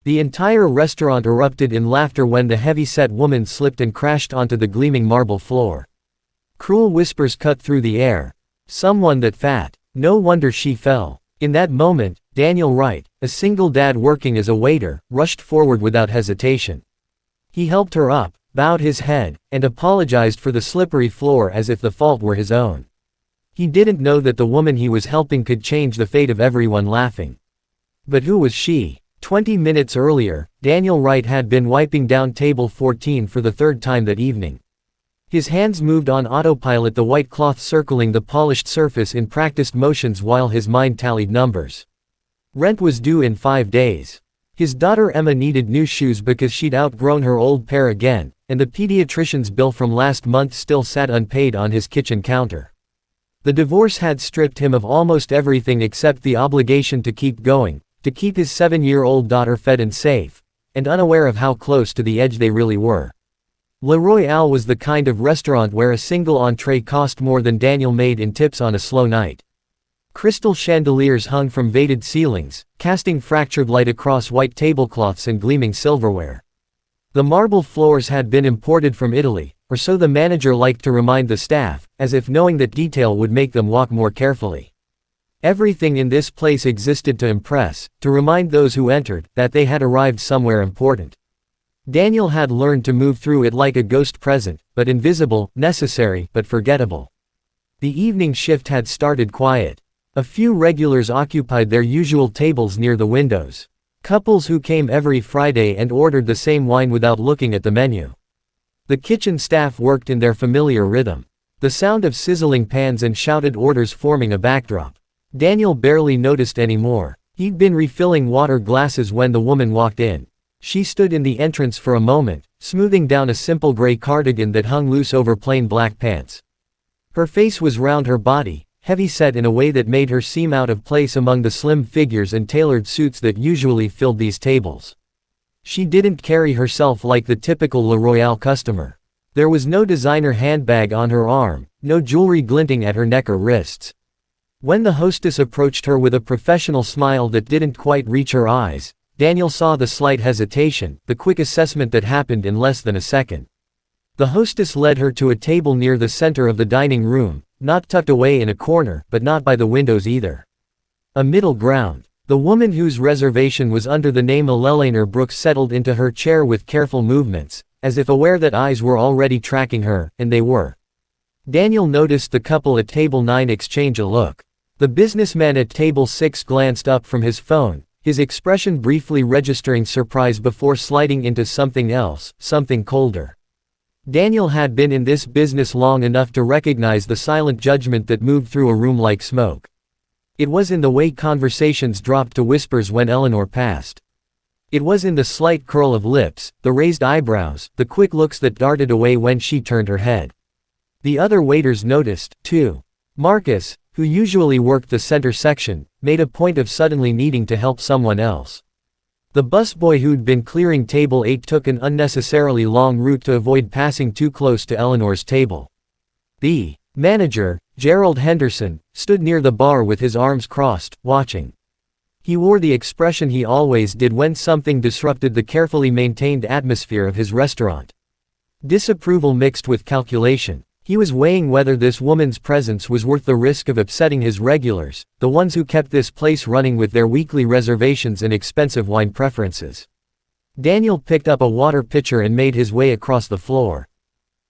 The entire restaurant erupted in laughter when the heavy-set woman slipped and crashed onto the gleaming marble floor. Cruel whispers cut through the air. "Someone that fat. No wonder she fell." In that moment, Daniel Wright, a single dad working as a waiter, rushed forward without hesitation. He helped her up, bowed his head, and apologized for the slippery floor as if the fault were his own. He didn't know that the woman he was helping could change the fate of everyone laughing. But who was she? 20 minutes earlier, Daniel Wright had been wiping down table 14 for the third time that evening. His hands moved on autopilot, the white cloth circling the polished surface in practiced motions while his mind tallied numbers. Rent was due in 5 days. His daughter Emma needed new shoes because she'd outgrown her old pair again, and the pediatrician's bill from last month still sat unpaid on his kitchen counter. The divorce had stripped him of almost everything except the obligation to keep going, to keep his 7-year-old daughter fed and safe, and unaware of how close to the edge they really were. Le Royale was the kind of restaurant where a single entree cost more than Daniel made in tips on a slow night. Crystal chandeliers hung from vated ceilings, casting fractured light across white tablecloths and gleaming silverware. The marble floors had been imported from Italy, or so the manager liked to remind the staff, as if knowing that detail would make them walk more carefully. Everything in this place existed to impress, to remind those who entered, that they had arrived somewhere important. Daniel had learned to move through it like a ghost present, but invisible, necessary, but forgettable. The evening shift had started quiet. A few regulars occupied their usual tables near the windows. Couples who came every Friday and ordered the same wine without looking at the menu. The kitchen staff worked in their familiar rhythm. The sound of sizzling pans and shouted orders forming a backdrop. Daniel barely noticed anymore. He'd been refilling water glasses when the woman walked in. She stood in the entrance for a moment, smoothing down a simple gray cardigan that hung loose over plain black pants. Her face was round, her body, heavy-set in a way that made her seem out of place among the slim figures and tailored suits that usually filled these tables. She didn't carry herself like the typical Le Royale customer. There was no designer handbag on her arm, no jewelry glinting at her neck or wrists. When the hostess approached her with a professional smile that didn't quite reach her eyes, Daniel saw the slight hesitation, the quick assessment that happened in less than a second. The hostess led her to a table near the center of the dining room, not tucked away in a corner, but not by the windows either. A middle ground. The woman whose reservation was under the name Eleanor Brooks settled into her chair with careful movements, as if aware that eyes were already tracking her, and they were. Daniel noticed the couple at table 9 exchange a look. The businessman at table 6 glanced up from his phone, his expression briefly registering surprise before sliding into something else, something colder. Daniel had been in this business long enough to recognize the silent judgment that moved through a room like smoke. It was in the way conversations dropped to whispers when Eleanor passed. It was in the slight curl of lips, the raised eyebrows, the quick looks that darted away when she turned her head. The other waiters noticed, too. Marcus, who usually worked the center section, made a point of suddenly needing to help someone else. The busboy who'd been clearing table 8 took an unnecessarily long route to avoid passing too close to Eleanor's table. The manager, Gerald Henderson, stood near the bar with his arms crossed, watching. He wore the expression he always did when something disrupted the carefully maintained atmosphere of his restaurant. Disapproval mixed with calculation. He was weighing whether this woman's presence was worth the risk of upsetting his regulars, the ones who kept this place running with their weekly reservations and expensive wine preferences. Daniel picked up a water pitcher and made his way across the floor.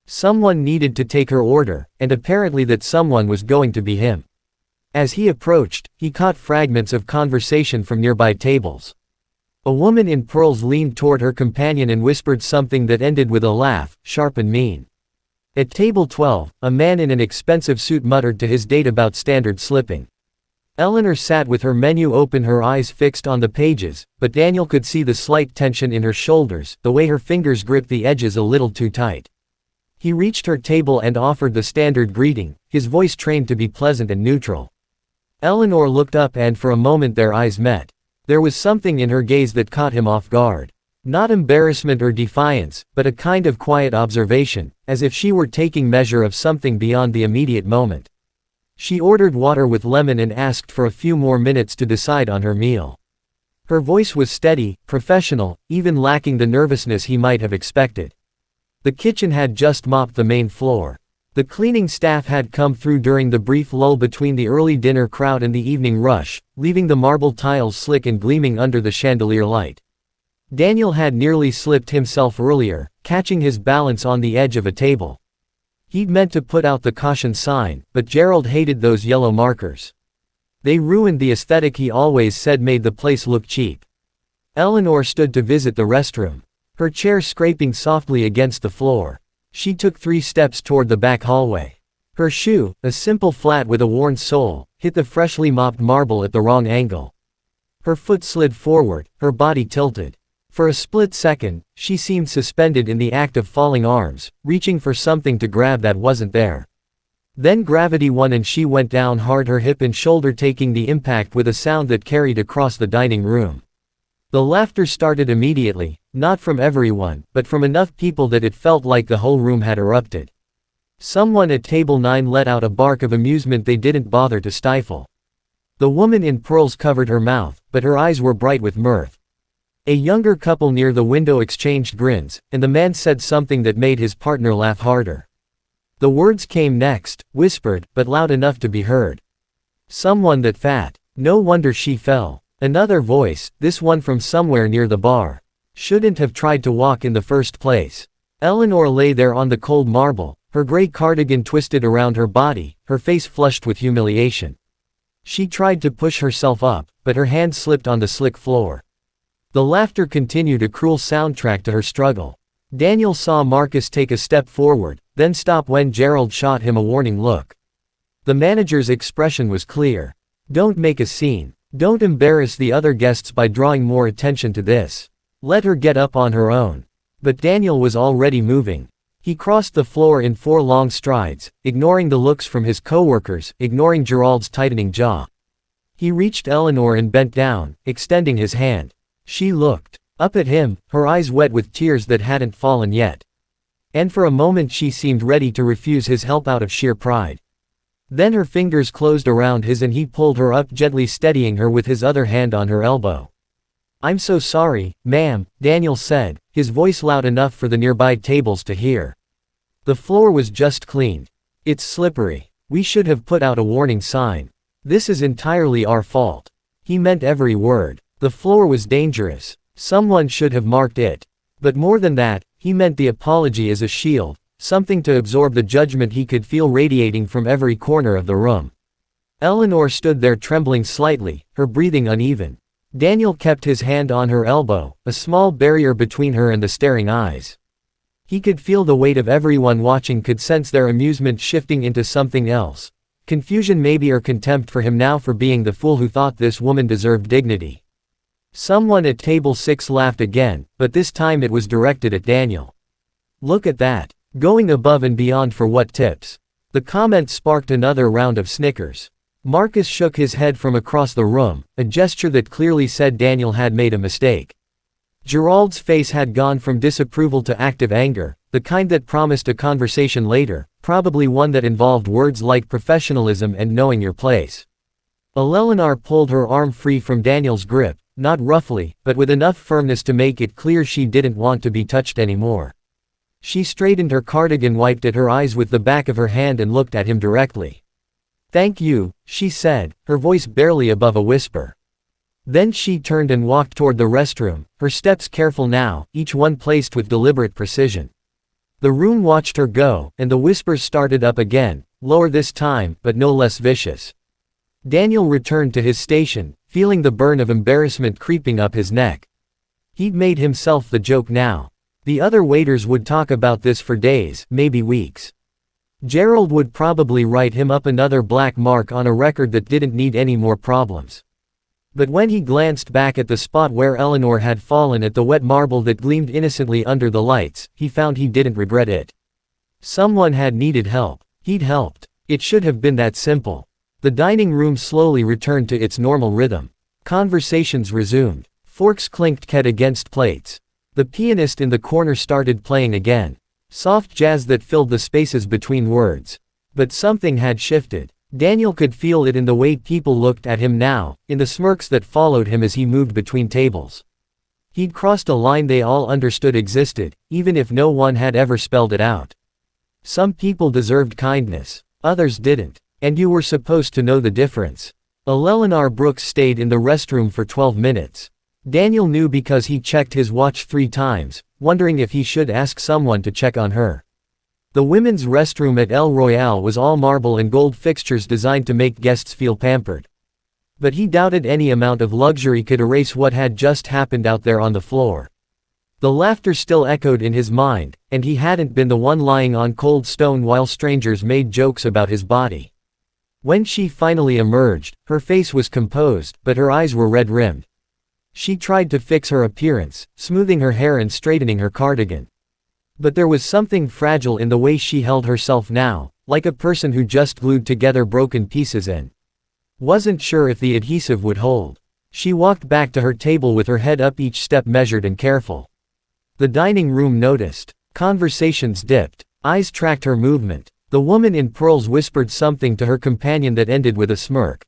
Someone needed to take her order, and apparently that someone was going to be him. As he approached, he caught fragments of conversation from nearby tables. A woman in pearls leaned toward her companion and whispered something that ended with a laugh, sharp and mean. At table 12, a man in an expensive suit muttered to his date about standard slipping. Eleanor sat with her menu open, her eyes fixed on the pages, but Daniel could see the slight tension in her shoulders, the way her fingers gripped the edges a little too tight. He reached her table and offered the standard greeting, his voice trained to be pleasant and neutral. Eleanor looked up and for a moment their eyes met. There was something in her gaze that caught him off guard. Not embarrassment or defiance, but a kind of quiet observation, as if she were taking measure of something beyond the immediate moment. She ordered water with lemon and asked for a few more minutes to decide on her meal. Her voice was steady, professional, even lacking the nervousness he might have expected. The kitchen had just mopped the main floor. The cleaning staff had come through during the brief lull between the early dinner crowd and the evening rush, leaving the marble tiles slick and gleaming under the chandelier light. Daniel had nearly slipped himself earlier, catching his balance on the edge of a table. He'd meant to put out the caution sign, but Gerald hated those yellow markers. They ruined the aesthetic he always said made the place look cheap. Eleanor stood to visit the restroom, her chair scraping softly against the floor. She took 3 steps toward the back hallway. Her shoe, a simple flat with a worn sole, hit the freshly mopped marble at the wrong angle. Her foot slid forward, her body tilted. For a split second, she seemed suspended in the act of falling arms, reaching for something to grab that wasn't there. Then gravity won and she went down hard, her hip and shoulder taking the impact with a sound that carried across the dining room. The laughter started immediately, not from everyone, but from enough people that it felt like the whole room had erupted. Someone at table 9 let out a bark of amusement they didn't bother to stifle. The woman in pearls covered her mouth, but her eyes were bright with mirth. A younger couple near the window exchanged grins, and the man said something that made his partner laugh harder. The words came next, whispered, but loud enough to be heard. "Someone that fat. No wonder she fell." Another voice, this one from somewhere near the bar. "Shouldn't have tried to walk in the first place." Eleanor lay there on the cold marble, her gray cardigan twisted around her body, her face flushed with humiliation. She tried to push herself up, but her hand slipped on the slick floor. The laughter continued, a cruel soundtrack to her struggle. Daniel saw Marcus take a step forward, then stop when Gerald shot him a warning look. The manager's expression was clear. "Don't make a scene. Don't embarrass the other guests by drawing more attention to this. Let her get up on her own." But Daniel was already moving. He crossed the floor in 4 long strides, ignoring the looks from his coworkers, ignoring Gerald's tightening jaw. He reached Eleanor and bent down, extending his hand. She looked up at him, her eyes wet with tears that hadn't fallen yet. And for a moment she seemed ready to refuse his help out of sheer pride. Then her fingers closed around his and he pulled her up, gently steadying her with his other hand on her elbow. "I'm so sorry, ma'am," Daniel said, his voice loud enough for the nearby tables to hear. "The floor was just cleaned. It's slippery. We should have put out a warning sign. This is entirely our fault." He meant every word. The floor was dangerous. Someone should have marked it. But more than that, he meant the apology as a shield, something to absorb the judgment he could feel radiating from every corner of the room. Eleanor stood there trembling slightly, her breathing uneven. Daniel kept his hand on her elbow, a small barrier between her and the staring eyes. He could feel the weight of everyone watching, could sense their amusement shifting into something else. Confusion maybe, or contempt for him now for being the fool who thought this woman deserved dignity. Someone at table 6 laughed again, but this time it was directed at Daniel. "Look at that. Going above and beyond for what tips?" The comment sparked another round of snickers. Marcus shook his head from across the room, a gesture that clearly said Daniel had made a mistake. Gerald's face had gone from disapproval to active anger, the kind that promised a conversation later, probably one that involved words like professionalism and knowing your place. Eleanor pulled her arm free from Daniel's grip, not roughly, but with enough firmness to make it clear she didn't want to be touched anymore. She straightened her cardigan, wiped at her eyes with the back of her hand and looked at him directly. "Thank you," she said, her voice barely above a whisper. Then she turned and walked toward the restroom, her steps careful now, each one placed with deliberate precision. The room watched her go, and the whispers started up again, lower this time, but no less vicious. Daniel returned to his station, feeling the burn of embarrassment creeping up his neck. He'd made himself the joke now. The other waiters would talk about this for days, maybe weeks. Gerald would probably write him up another black mark on a record that didn't need any more problems. But when he glanced back at the spot where Eleanor had fallen, at the wet marble that gleamed innocently under the lights, he found he didn't regret it. Someone had needed help. He'd helped. It should have been that simple. The dining room slowly returned to its normal rhythm. Conversations resumed. Forks clinked against plates. The pianist in the corner started playing again. Soft jazz that filled the spaces between words. But something had shifted. Daniel could feel it in the way people looked at him now, in the smirks that followed him as he moved between tables. He'd crossed a line they all understood existed, even if no one had ever spelled it out. Some people deserved kindness, others didn't, and you were supposed to know the difference. Eleanor Brooks stayed in the restroom for 12 minutes. Daniel knew because he checked his watch 3 times, wondering if he should ask someone to check on her. The women's restroom at El Royale was all marble and gold fixtures designed to make guests feel pampered. But he doubted any amount of luxury could erase what had just happened out there on the floor. The laughter still echoed in his mind, and he hadn't been the one lying on cold stone while strangers made jokes about his body. When she finally emerged, her face was composed, but her eyes were red-rimmed. She tried to fix her appearance, smoothing her hair and straightening her cardigan. But there was something fragile in the way she held herself now, like a person who just glued together broken pieces and wasn't sure if the adhesive would hold. She walked back to her table with her head up, each step measured and careful. The dining room noticed. Conversations dipped. Eyes tracked her movement. The woman in pearls whispered something to her companion that ended with a smirk.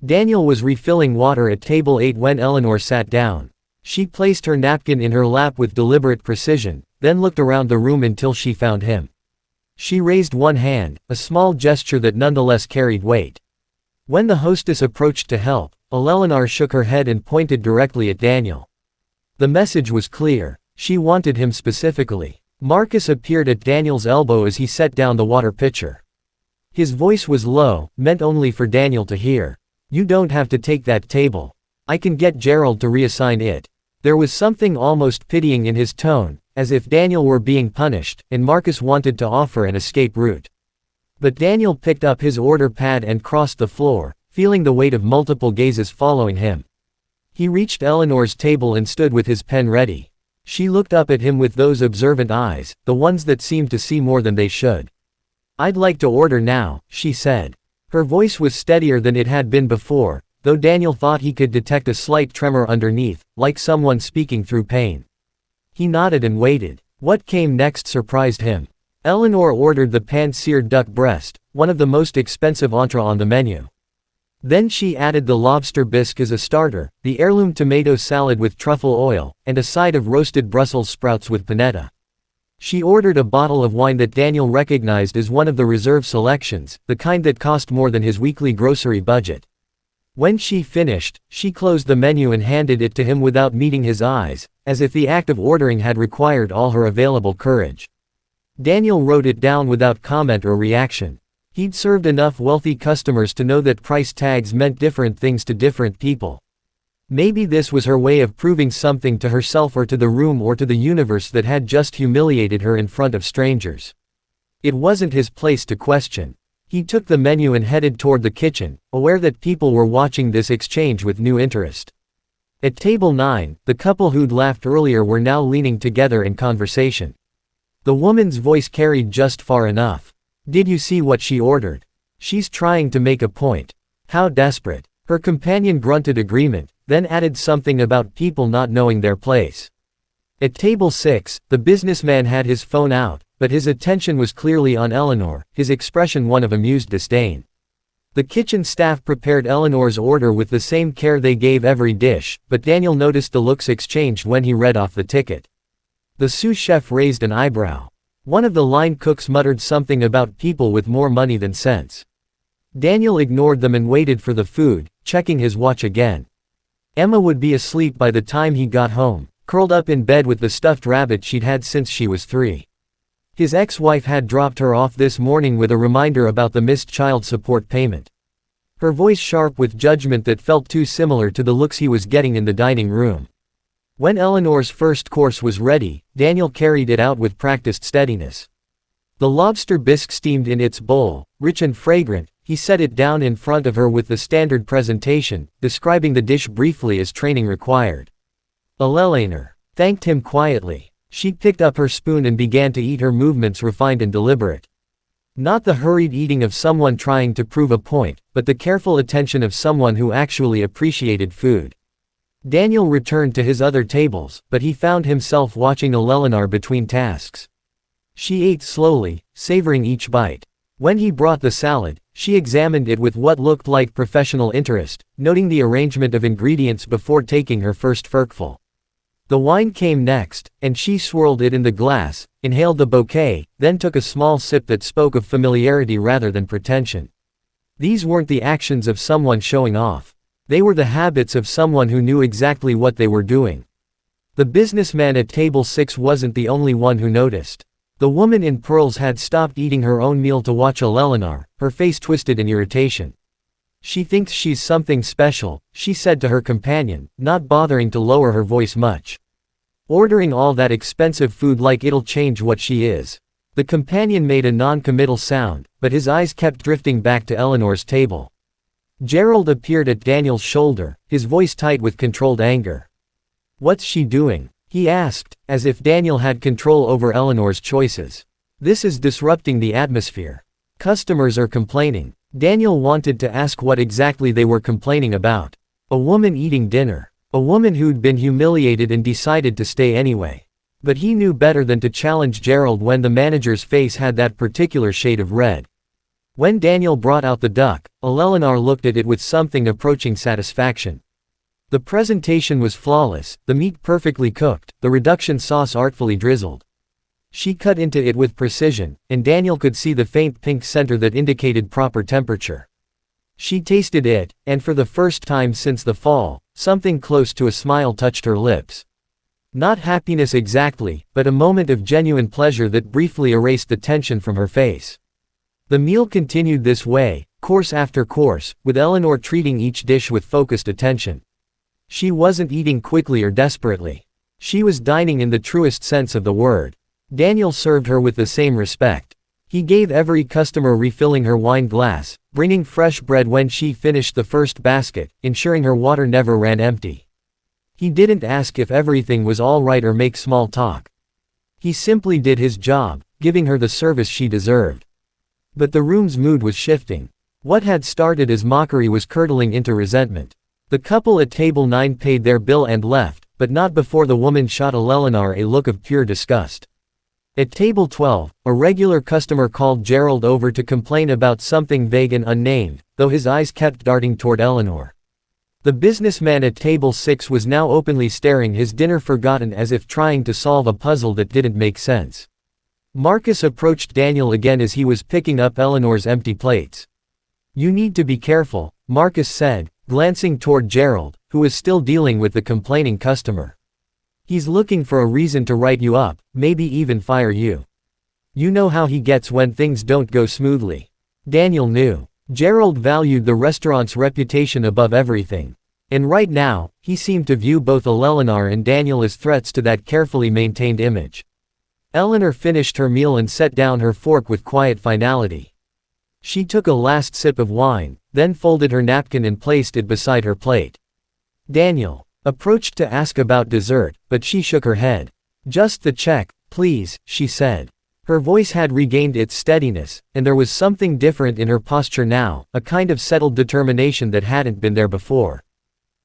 Daniel was refilling water at table 8 when Eleanor sat down. She placed her napkin in her lap with deliberate precision, then looked around the room until she found him. She raised one hand, a small gesture that nonetheless carried weight. When the hostess approached to help, Eleanor shook her head and pointed directly at Daniel. The message was clear. She wanted him specifically. Marcus appeared at Daniel's elbow as he set down the water pitcher. His voice was low, meant only for Daniel to hear. "You don't have to take that table. I can get Gerald to reassign it." There was something almost pitying in his tone, as if Daniel were being punished, and Marcus wanted to offer an escape route. But Daniel picked up his order pad and crossed the floor, feeling the weight of multiple gazes following him. He reached Eleanor's table and stood with his pen ready. She looked up at him with those observant eyes, the ones that seemed to see more than they should. "I'd like to order now," she said. Her voice was steadier than it had been before, though Daniel thought he could detect a slight tremor underneath, like someone speaking through pain. He nodded and waited. What came next surprised him. Eleanor ordered the pan-seared duck breast, one of the most expensive entrees on the menu. Then she added the lobster bisque as a starter, the heirloom tomato salad with truffle oil, and a side of roasted Brussels sprouts with panetta. She ordered a bottle of wine that Daniel recognized as one of the reserve selections, the kind that cost more than his weekly grocery budget. When she finished, she closed the menu and handed it to him without meeting his eyes, as if the act of ordering had required all her available courage. Daniel wrote it down without comment or reaction. He'd served enough wealthy customers to know that price tags meant different things to different people. Maybe this was her way of proving something to herself or to the room or to the universe that had just humiliated her in front of strangers. It wasn't his place to question. He took the menu and headed toward the kitchen, aware that people were watching this exchange with new interest. At table 9, the couple who'd laughed earlier were now leaning together in conversation. The woman's voice carried just far enough. "Did you see what she ordered? She's trying to make a point. How desperate." Her companion grunted agreement, then added something about people not knowing their place. At table 6, the businessman had his phone out, but his attention was clearly on Eleanor, his expression one of amused disdain. The kitchen staff prepared Eleanor's order with the same care they gave every dish, but Daniel noticed the looks exchanged when he read off the ticket. The sous chef raised an eyebrow. One of the line cooks muttered something about people with more money than sense. Daniel ignored them and waited for the food, checking his watch again. Emma would be asleep by the time he got home, curled up in bed with the stuffed rabbit she'd had since she was 3. His ex-wife had dropped her off this morning with a reminder about the missed child support payment. Her voice sharp with judgment that felt too similar to the looks he was getting in the dining room. When Eleanor's first course was ready, Daniel carried it out with practiced steadiness. The lobster bisque steamed in its bowl, rich and fragrant. He set it down in front of her with the standard presentation, describing the dish briefly as training required. Eleanor thanked him quietly. She picked up her spoon and began to eat, her movements refined and deliberate. Not the hurried eating of someone trying to prove a point, but the careful attention of someone who actually appreciated food. Daniel returned to his other tables, but he found himself watching Eleanor between tasks. She ate slowly, savoring each bite. When he brought the salad, She examined it with what looked like professional interest, noting the arrangement of ingredients before taking her first furkful. The wine came next, and she swirled it in the glass, inhaled the bouquet, then took a small sip that spoke of familiarity rather than pretension. These weren't the actions of someone showing off. They were the habits of someone who knew exactly what they were doing. The businessman at table 6 wasn't the only one who noticed. The woman in pearls had stopped eating her own meal to watch Eleanor, her face twisted in irritation. "She thinks she's something special," she said to her companion, not bothering to lower her voice much. "Ordering all that expensive food like it'll change what she is." The companion made a non-committal sound, but his eyes kept drifting back to Eleanor's table. Gerald appeared at Daniel's shoulder, his voice tight with controlled anger. "What's she doing?" he asked, as if Daniel had control over Eleanor's choices. "This is disrupting the atmosphere. Customers are complaining." Daniel wanted to ask what exactly they were complaining about. A woman eating dinner. A woman who'd been humiliated and decided to stay anyway. But he knew better than to challenge Gerald when the manager's face had that particular shade of red. When Daniel brought out the duck, Eleanor looked at it with something approaching satisfaction. The presentation was flawless, the meat perfectly cooked, the reduction sauce artfully drizzled. She cut into it with precision, and Daniel could see the faint pink center that indicated proper temperature. She tasted it, and for the first time since the fall, something close to a smile touched her lips. Not happiness exactly, but a moment of genuine pleasure that briefly erased the tension from her face. The meal continued this way, course after course, with Eleanor treating each dish with focused attention. She wasn't eating quickly or desperately. She was dining in the truest sense of the word. Daniel served her with the same respect. He gave every customer refilling her wine glass, bringing fresh bread when she finished the first basket, ensuring her water never ran empty. He didn't ask if everything was all right or make small talk. He simply did his job, giving her the service she deserved. But the room's mood was shifting. What had started as mockery was curdling into resentment. The couple at table 9 paid their bill and left, but not before the woman shot Eleanor a look of pure disgust. At table 12, a regular customer called Gerald over to complain about something vague and unnamed, though his eyes kept darting toward Eleanor. The businessman at table 6 was now openly staring, his dinner forgotten, as if trying to solve a puzzle that didn't make sense. Marcus approached Daniel again as he was picking up Eleanor's empty plates. "You need to be careful," Marcus said, glancing toward Gerald, who was still dealing with the complaining customer. "He's looking for a reason to write you up, maybe even fire you. You know how he gets when things don't go smoothly." Daniel knew. Gerald valued the restaurant's reputation above everything. And right now, he seemed to view both Eleanor and Daniel as threats to that carefully maintained image. Eleanor finished her meal and set down her fork with quiet finality. She took a last sip of wine, then folded her napkin and placed it beside her plate. Daniel approached to ask about dessert, but she shook her head. "Just the check, please," she said. Her voice had regained its steadiness, and there was something different in her posture now, a kind of settled determination that hadn't been there before.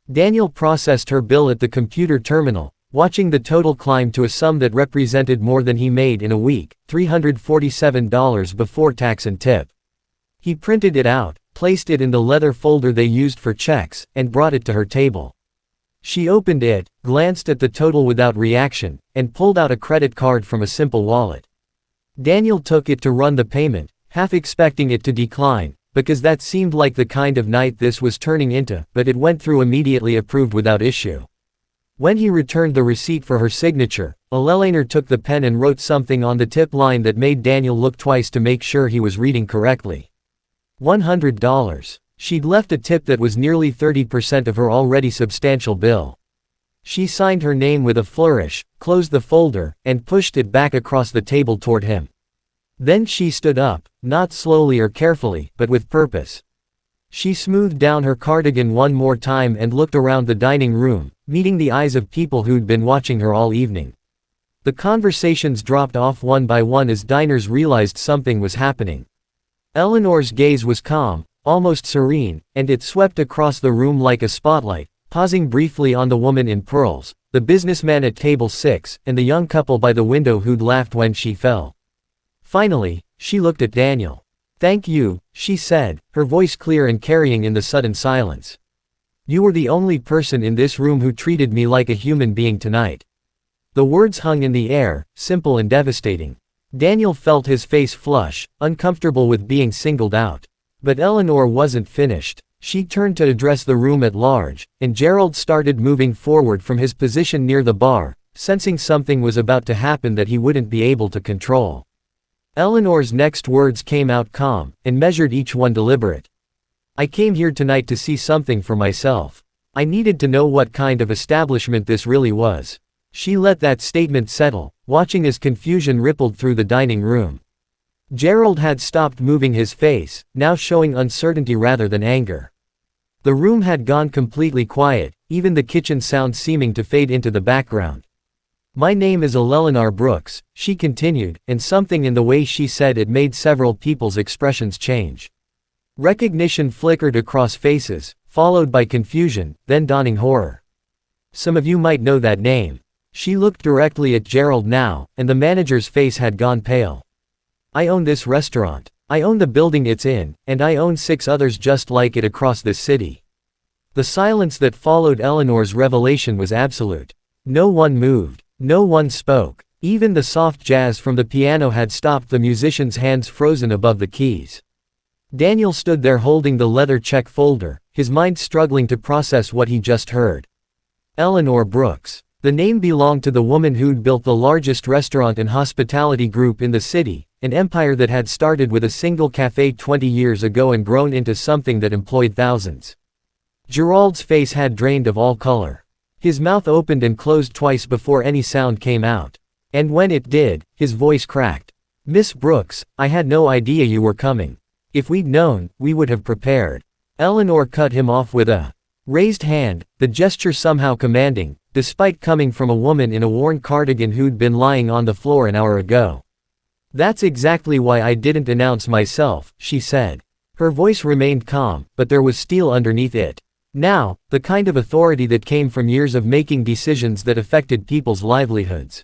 Daniel processed her bill at the computer terminal, watching the total climb to a sum that represented more than he made in a week, $347 before tax and tip. He printed it out, placed it in the leather folder they used for checks, and brought it to her table. She opened it, glanced at the total without reaction, and pulled out a credit card from a simple wallet. Daniel took it to run the payment, half expecting it to decline, because that seemed like the kind of night this was turning into, but it went through immediately, approved without issue. When he returned the receipt for her signature, Eleanor took the pen and wrote something on the tip line that made Daniel look twice to make sure he was reading correctly. $100. She'd left a tip that was nearly 30% of her already substantial bill. She signed her name with a flourish, closed the folder, and pushed it back across the table toward him. Then she stood up, not slowly or carefully, but with purpose. She smoothed down her cardigan one more time and looked around the dining room, meeting the eyes of people who'd been watching her all evening. The conversations dropped off one by one as diners realized something was happening. Eleanor's gaze was calm, almost serene, and it swept across the room like a spotlight, pausing briefly on the woman in pearls, the businessman at table 6, and the young couple by the window who'd laughed when she fell. Finally, she looked at Daniel. Thank you, she said, her voice clear and carrying in the sudden silence. You were the only person in this room who treated me like a human being tonight. The words hung in the air, simple and devastating. Daniel felt his face flush, uncomfortable with being singled out. But Eleanor wasn't finished. She turned to address the room at large, and Gerald started moving forward from his position near the bar, sensing something was about to happen that he wouldn't be able to control. Eleanor's next words came out calm, and measured each one deliberate. I came here tonight to see something for myself. I needed to know what kind of establishment this really was. She let that statement settle, watching as confusion rippled through the dining room. Gerald had stopped moving his face, now showing uncertainty rather than anger. The room had gone completely quiet, even the kitchen sound seeming to fade into the background. My name is Eleanor Brooks, she continued, and something in the way she said it made several people's expressions change. Recognition flickered across faces, followed by confusion, then dawning horror. Some of you might know that name. She looked directly at Gerald now, and the manager's face had gone pale. I own this restaurant. I own the building it's in, and I own 6 others just like it across this city. The silence that followed Eleanor's revelation was absolute. No one moved. No one spoke. Even the soft jazz from the piano had stopped, the musician's hands frozen above the keys. Daniel stood there holding the leather check folder, his mind struggling to process what he just heard. Eleanor Brooks. The name belonged to the woman who'd built the largest restaurant and hospitality group in the city, an empire that had started with a single cafe 20 years ago and grown into something that employed thousands. Gerald's face had drained of all color. His mouth opened and closed twice before any sound came out. And when it did, his voice cracked. Miss Brooks, I had no idea you were coming. If we'd known, we would have prepared. Eleanor cut him off with a raised hand, the gesture somehow commanding, despite coming from a woman in a worn cardigan who'd been lying on the floor an hour ago. That's exactly why I didn't announce myself, she said. Her voice remained calm, but there was steel underneath it. Now, the kind of authority that came from years of making decisions that affected people's livelihoods.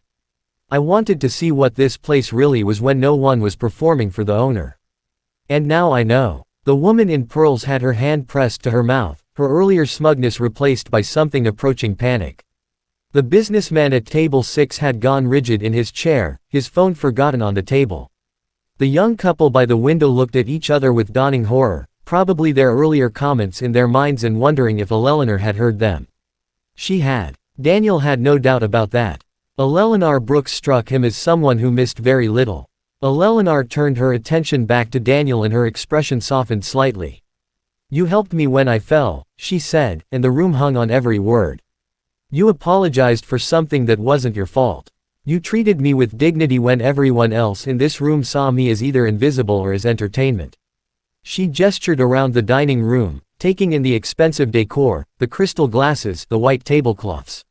I wanted to see what this place really was when no one was performing for the owner. And now I know. The woman in pearls had her hand pressed to her mouth, her earlier smugness replaced by something approaching panic. The businessman at table 6 had gone rigid in his chair, his phone forgotten on the table. The young couple by the window looked at each other with dawning horror, probably their earlier comments in their minds and wondering if Eleanor had heard them. She had. Daniel had no doubt about that. Eleanor Brooks struck him as someone who missed very little. Eleanor turned her attention back to Daniel and her expression softened slightly. You helped me when I fell, she said, and the room hung on every word. You apologized for something that wasn't your fault. You treated me with dignity when everyone else in this room saw me as either invisible or as entertainment. She gestured around the dining room, taking in the expensive decor, the crystal glasses, the white tablecloths.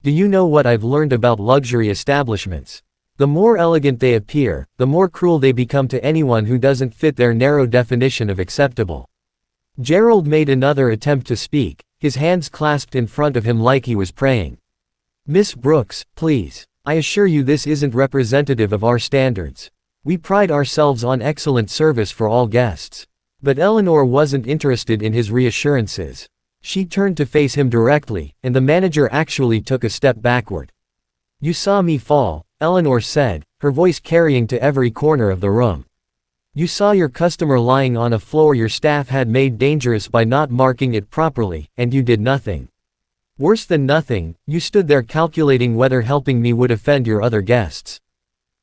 Do you know what I've learned about luxury establishments? The more elegant they appear, the more cruel they become to anyone who doesn't fit their narrow definition of acceptable. Gerald made another attempt to speak, his hands clasped in front of him like he was praying. Miss Brooks, please. I assure you this isn't representative of our standards. We pride ourselves on excellent service for all guests. But Eleanor wasn't interested in his reassurances. She turned to face him directly, and the manager actually took a step backward. You saw me fall, Eleanor said, her voice carrying to every corner of the room. You saw your customer lying on a floor your staff had made dangerous by not marking it properly, and you did nothing. Worse than nothing, you stood there calculating whether helping me would offend your other guests.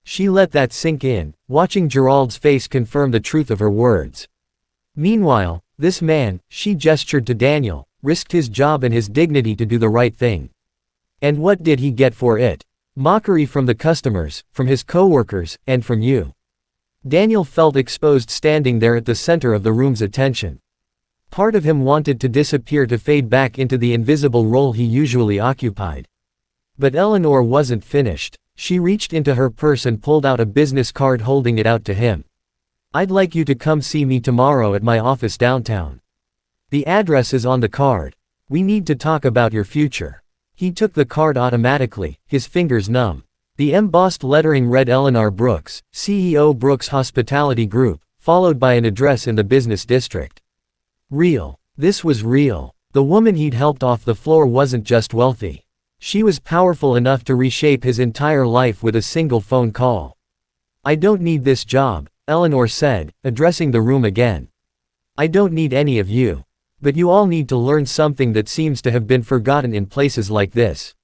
She let that sink in, watching Gerald's face confirm the truth of her words. Meanwhile, this man, she gestured to Daniel, risked his job and his dignity to do the right thing. And what did he get for it? Mockery from the customers, from his co-workers, and from you. Daniel felt exposed standing there at the center of the room's attention. Part of him wanted to disappear to fade back into the invisible role he usually occupied. But Eleanor wasn't finished. She reached into her purse and pulled out a business card holding it out to him. I'd like you to come see me tomorrow at my office downtown. The address is on the card. We need to talk about your future. He took the card automatically, his fingers numb. The embossed lettering read Eleanor Brooks, CEO Brooks Hospitality Group, followed by an address in the business district. Real. This was real. The woman he'd helped off the floor wasn't just wealthy. She was powerful enough to reshape his entire life with a single phone call. "I don't need this job," Eleanor said, addressing the room again. "I don't need any of you. But you all need to learn something that seems to have been forgotten in places like this."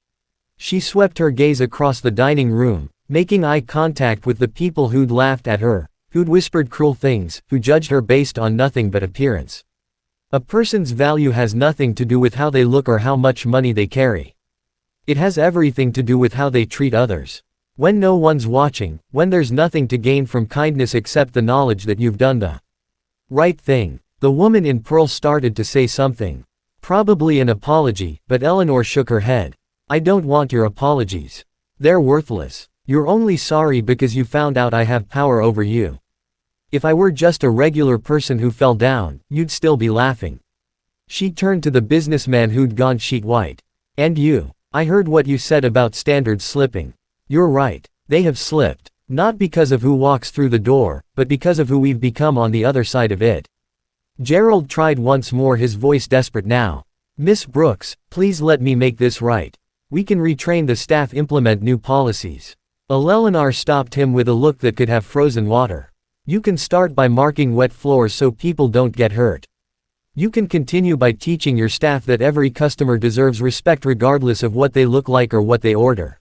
She swept her gaze across the dining room, making eye contact with the people who'd laughed at her, who'd whispered cruel things, who judged her based on nothing but appearance. A person's value has nothing to do with how they look or how much money they carry. It has everything to do with how they treat others. When no one's watching, when there's nothing to gain from kindness except the knowledge that you've done the right thing. The woman in pearl started to say something. Probably an apology, but Eleanor shook her head. "I don't want your apologies. They're worthless. You're only sorry because you found out I have power over you. If I were just a regular person who fell down, you'd still be laughing." She turned to the businessman who'd gone sheet white. "And you. I heard what you said about standards slipping. You're right. They have slipped. Not because of who walks through the door, but because of who we've become on the other side of it." Gerald tried once more, his voice desperate now. "Miss Brooks, please let me make this right. We can retrain the staff, implement new policies." Eleanor stopped him with a look that could have frozen water. "You can start by marking wet floors so people don't get hurt. You can continue by teaching your staff that every customer deserves respect regardless of what they look like or what they order.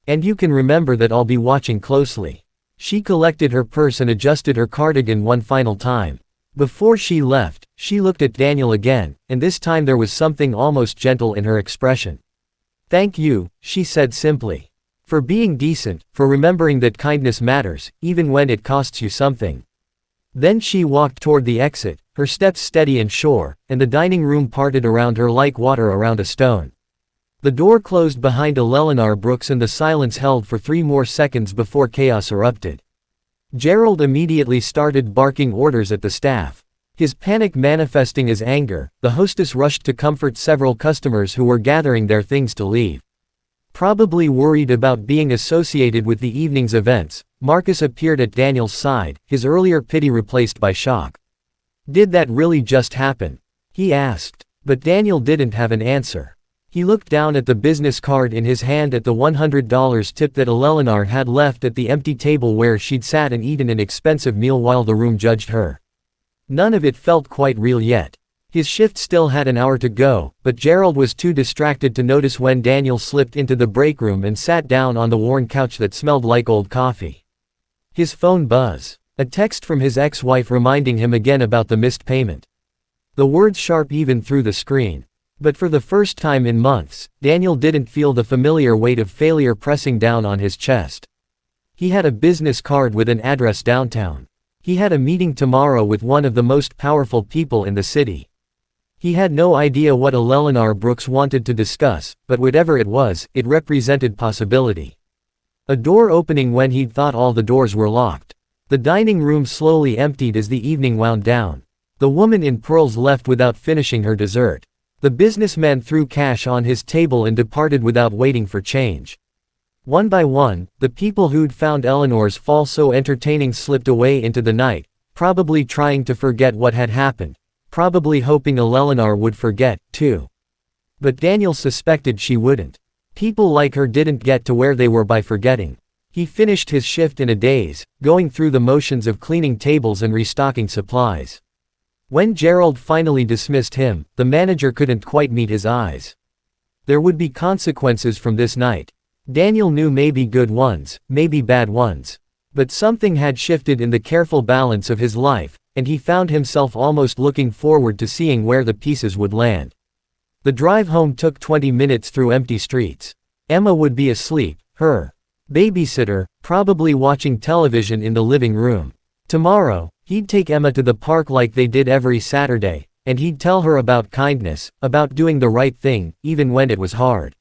And you can remember that I'll be watching closely." She collected her purse and adjusted her cardigan one final time. Before she left, she looked at Daniel again, and this time there was something almost gentle in her expression. "Thank you," she said simply. "For being decent, for remembering that kindness matters, even when it costs you something." Then she walked toward the exit, her steps steady and sure, and the dining room parted around her like water around a stone. The door closed behind Eleanor Brooks and the silence held for 3 more seconds before chaos erupted. Gerald immediately started barking orders at the staff. His panic manifesting as anger, the hostess rushed to comfort several customers who were gathering their things to leave. Probably worried about being associated with the evening's events, Marcus appeared at Daniel's side, his earlier pity replaced by shock. "Did that really just happen?" he asked. But Daniel didn't have an answer. He looked down at the business card in his hand, at the $100 tip that Eleanor had left at the empty table where she'd sat and eaten an expensive meal while the room judged her. None of it felt quite real yet. His shift still had an hour to go, but Gerald was too distracted to notice when Daniel slipped into the break room and sat down on the worn couch that smelled like old coffee. His phone buzzed. A text from his ex-wife reminding him again about the missed payment. The words sharp even through the screen. But for the first time in months, Daniel didn't feel the familiar weight of failure pressing down on his chest. He had a business card with an address downtown. He had a meeting tomorrow with one of the most powerful people in the city. He had no idea what Eleanor Brooks wanted to discuss, but whatever it was, it represented possibility. A door opening when he'd thought all the doors were locked. The dining room slowly emptied as the evening wound down. The woman in pearls left without finishing her dessert. The businessman threw cash on his table and departed without waiting for change. One by one, the people who'd found Eleanor's fall so entertaining slipped away into the night, probably trying to forget what had happened, probably hoping Eleanor would forget, too. But Daniel suspected she wouldn't. People like her didn't get to where they were by forgetting. He finished his shift in a daze, going through the motions of cleaning tables and restocking supplies. When Gerald finally dismissed him, the manager couldn't quite meet his eyes. There would be consequences from this night. Daniel knew, maybe good ones, maybe bad ones. But something had shifted in the careful balance of his life, and he found himself almost looking forward to seeing where the pieces would land. The drive home took 20 minutes through empty streets. Emma would be asleep, her babysitter, probably watching television in the living room. Tomorrow, he'd take Emma to the park like they did every Saturday, and he'd tell her about kindness, about doing the right thing, even when it was hard.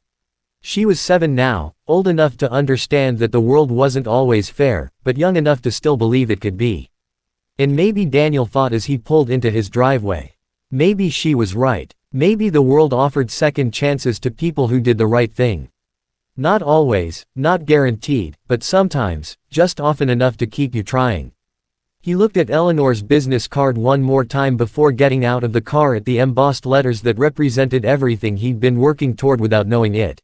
She was 7 now, old enough to understand that the world wasn't always fair, but young enough to still believe it could be. And maybe, Daniel thought as he pulled into his driveway. Maybe she was right. Maybe the world offered second chances to people who did the right thing. Not always, not guaranteed, but sometimes, just often enough to keep you trying. He looked at Eleanor's business card one more time before getting out of the car at the embossed letters that represented everything he'd been working toward without knowing it.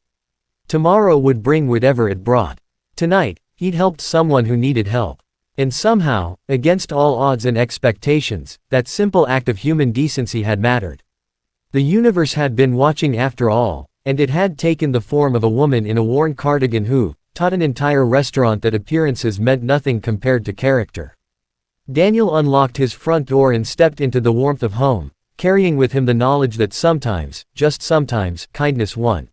Tomorrow would bring whatever it brought. Tonight, he'd helped someone who needed help. And somehow, against all odds and expectations, that simple act of human decency had mattered. The universe had been watching after all, and it had taken the form of a woman in a worn cardigan who taught an entire restaurant that appearances meant nothing compared to character. Daniel unlocked his front door and stepped into the warmth of home, carrying with him the knowledge that sometimes, just sometimes, kindness won.